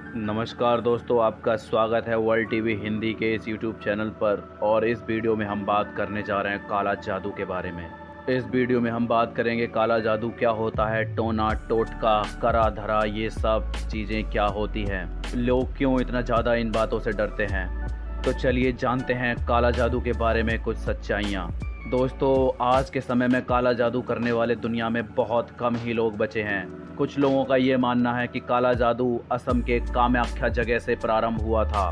नमस्कार दोस्तों, आपका स्वागत है वर्ल्ड टीवी हिंदी के इस यूट्यूब चैनल पर। और इस वीडियो में हम बात करने जा रहे हैं काला जादू के बारे में। इस वीडियो में हम बात करेंगे काला जादू क्या होता है, टोना टोटका करा धरा ये सब चीज़ें क्या होती हैं, लोग क्यों इतना ज़्यादा इन बातों से डरते हैं। तो चलिए जानते हैं काला जादू के बारे में कुछ सच्चाइयाँ। दोस्तों, आज के समय में काला जादू करने वाले दुनिया में बहुत कम ही लोग बचे हैं। कुछ लोगों का ये मानना है कि काला जादू असम के कामाख्या जगह से प्रारंभ हुआ था।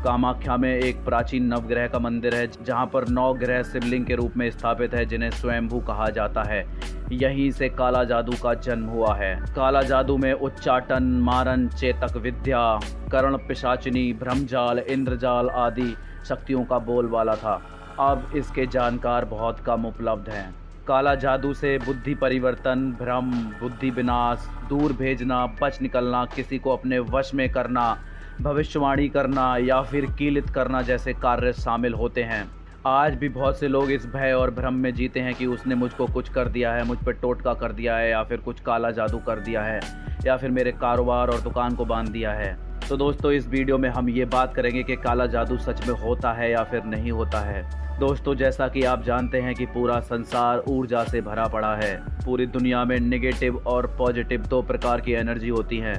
कामाख्या में एक प्राचीन नवग्रह का मंदिर है जहां पर 9 ग्रह शिवलिंग के रूप में स्थापित है, जिन्हें स्वयंभू कहा जाता है। यहीं से काला जादू का जन्म हुआ है। काला जादू में उच्चाटन, मारन, चेतक विद्या, कर्ण पिशाचिनी, ब्रह्मजाल, इंद्रजाल आदि शक्तियों का बोलबाला था। अब इसके जानकार बहुत कम उपलब्ध हैं। काला जादू से बुद्धि परिवर्तन, भ्रम, बुद्धि विनाश, दूर भेजना, बच निकलना, किसी को अपने वश में करना, भविष्यवाणी करना या फिर कीलित करना जैसे कार्य शामिल होते हैं। आज भी बहुत से लोग इस भय और भ्रम में जीते हैं कि उसने मुझको कुछ कर दिया है, मुझ पर टोटका कर दिया है या फिर कुछ काला जादू कर दिया है या फिर मेरे कारोबार और दुकान को बांध दिया है। तो दोस्तों, इस वीडियो में हम ये बात करेंगे कि काला जादू सच में होता है या फिर नहीं होता है। दोस्तों, जैसा कि आप जानते हैं कि पूरा संसार ऊर्जा से भरा पड़ा है। पूरी दुनिया में नेगेटिव और पॉजिटिव 2 प्रकार की एनर्जी होती हैं।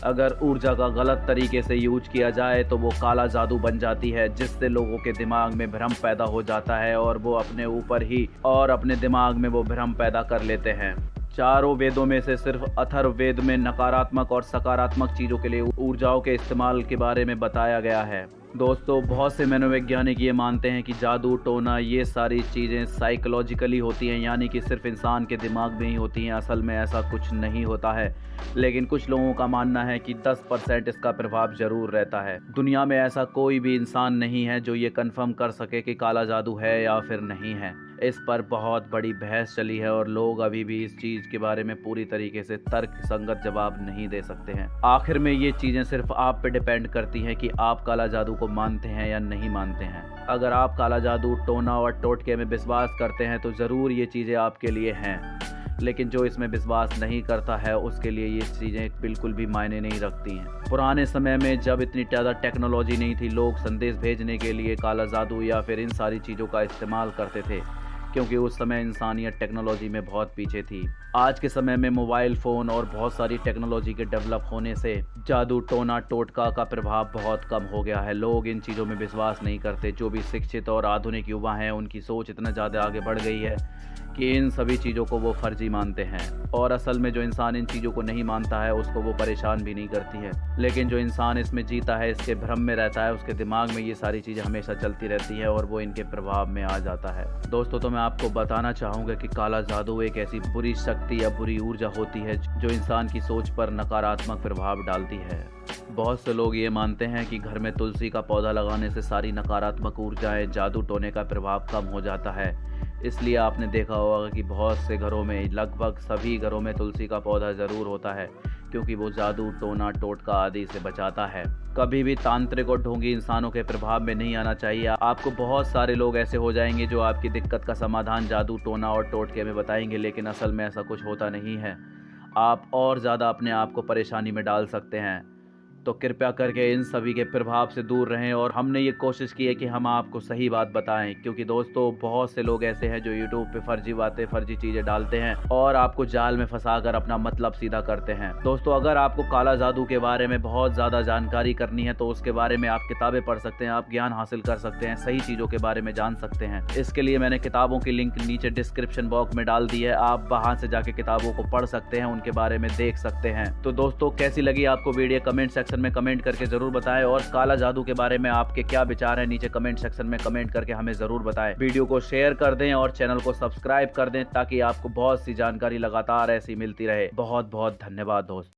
अगर ऊर्जा का गलत तरीके से यूज किया जाए तो वो काला जादू बन जाती है, जिससे लोगों के दिमाग में भ्रम पैदा हो जाता है और वो अपने ऊपर ही और अपने दिमाग में वो भ्रम पैदा कर लेते हैं। चारों वेदों में से सिर्फ अथर्ववेद में नकारात्मक और सकारात्मक चीज़ों के लिए ऊर्जाओं के इस्तेमाल के बारे में बताया गया है। दोस्तों, बहुत से मनोवैज्ञानिक ये मानते हैं कि जादू टोना ये सारी चीज़ें साइकोलॉजिकली होती हैं, यानी कि सिर्फ इंसान के दिमाग में ही होती हैं। असल में ऐसा कुछ नहीं होता है, लेकिन कुछ लोगों का मानना है कि 10% इसका प्रभाव जरूर रहता है। दुनिया में ऐसा कोई भी इंसान नहीं है जो ये कंफर्म कर सके कि काला जादू है या फिर नहीं है। इस पर बहुत बड़ी बहस चली है और लोग अभी भी इस चीज़ के बारे में पूरी तरीके से तर्क संगत जवाब नहीं दे सकते हैं। आखिर में ये चीज़ें सिर्फ आप पे डिपेंड करती हैं कि आप काला जादू को मानते हैं या नहीं मानते हैं। अगर आप काला जादू, टोना और टोटके में विश्वास करते हैं तो ज़रूर ये चीज़ें आपके लिए हैं, लेकिन जो इसमें विश्वास नहीं करता है उसके लिए ये चीज़ें बिल्कुल भी मायने नहीं रखती हैं। पुराने समय में जब इतनी ज़्यादा टेक्नोलॉजी नहीं थी, लोग संदेश भेजने के लिए काला जादू या फिर इन सारी चीज़ों का इस्तेमाल करते थे, क्योंकि उस समय इंसानियत टेक्नोलॉजी में बहुत पीछे थी। आज के समय में मोबाइल फ़ोन और बहुत सारी टेक्नोलॉजी के डेवलप होने से जादू टोना टोटका का प्रभाव बहुत कम हो गया है। लोग इन चीज़ों में विश्वास नहीं करते। जो भी शिक्षित और आधुनिक युवा हैं, उनकी सोच इतना ज़्यादा आगे बढ़ गई है कि इन सभी चीज़ों को वो फर्जी मानते हैं। और असल में जो इंसान इन चीज़ों को नहीं मानता है उसको वो परेशान भी नहीं करती है, लेकिन जो इंसान इसमें जीता है, इसके भ्रम में रहता है, उसके दिमाग में ये सारी चीज़ें हमेशा चलती रहती है और वो इनके प्रभाव में आ जाता है। दोस्तों, तो मैं आपको बताना चाहूँगा कि काला जादू एक ऐसी बुरी शक्ति या बुरी ऊर्जा होती है जो इंसान की सोच पर नकारात्मक प्रभाव डालती है। बहुत से लोग ये मानते हैं कि घर में तुलसी का पौधा लगाने से सारी नकारात्मक ऊर्जाएं, जादू टोने का प्रभाव कम हो जाता है। इसलिए आपने देखा होगा कि बहुत से घरों में, लगभग सभी घरों में तुलसी का पौधा ज़रूर होता है, क्योंकि वो जादू टोना टोटका आदि से बचाता है। कभी भी तांत्रिक और ढोंगी इंसानों के प्रभाव में नहीं आना चाहिए। आपको बहुत सारे लोग ऐसे हो जाएंगे जो आपकी दिक्कत का समाधान जादू टोना और टोटके में बताएंगे, लेकिन असल में ऐसा कुछ होता नहीं है। आप और ज़्यादा अपने आप को परेशानी में डाल सकते हैं। तो कृपया करके इन सभी के प्रभाव से दूर रहें। और हमने ये कोशिश की है कि हम आपको सही बात बताएं, क्योंकि दोस्तों बहुत से लोग ऐसे हैं जो यूट्यूब पे फर्जी बातें, फर्जी चीज़ें डालते हैं और आपको जाल में फंसाकर अपना मतलब सीधा करते हैं। दोस्तों, अगर आपको काला जादू के बारे में बहुत ज़्यादा जानकारी करनी है तो उसके बारे में आप किताबें पढ़ सकते हैं, आप ज्ञान हासिल कर सकते हैं, सही चीज़ों के बारे में जान सकते हैं। इसके लिए मैंने किताबों की लिंक नीचे डिस्क्रिप्शन बॉक्स में डाल दी है। आप वहाँ से जाके किताबों को पढ़ सकते हैं, उनके बारे में देख सकते हैं। तो दोस्तों, कैसी लगी आपको वीडियो कमेंट सेक्शन में कमेंट करके जरूर बताएं। और काला जादू के बारे में आपके क्या विचार हैं, नीचे कमेंट सेक्शन में कमेंट करके हमें जरूर बताएं। वीडियो को शेयर कर दें और चैनल को सब्सक्राइब कर दें, ताकि आपको बहुत सी जानकारी लगातार ऐसी मिलती रहे। बहुत बहुत धन्यवाद दोस्तों।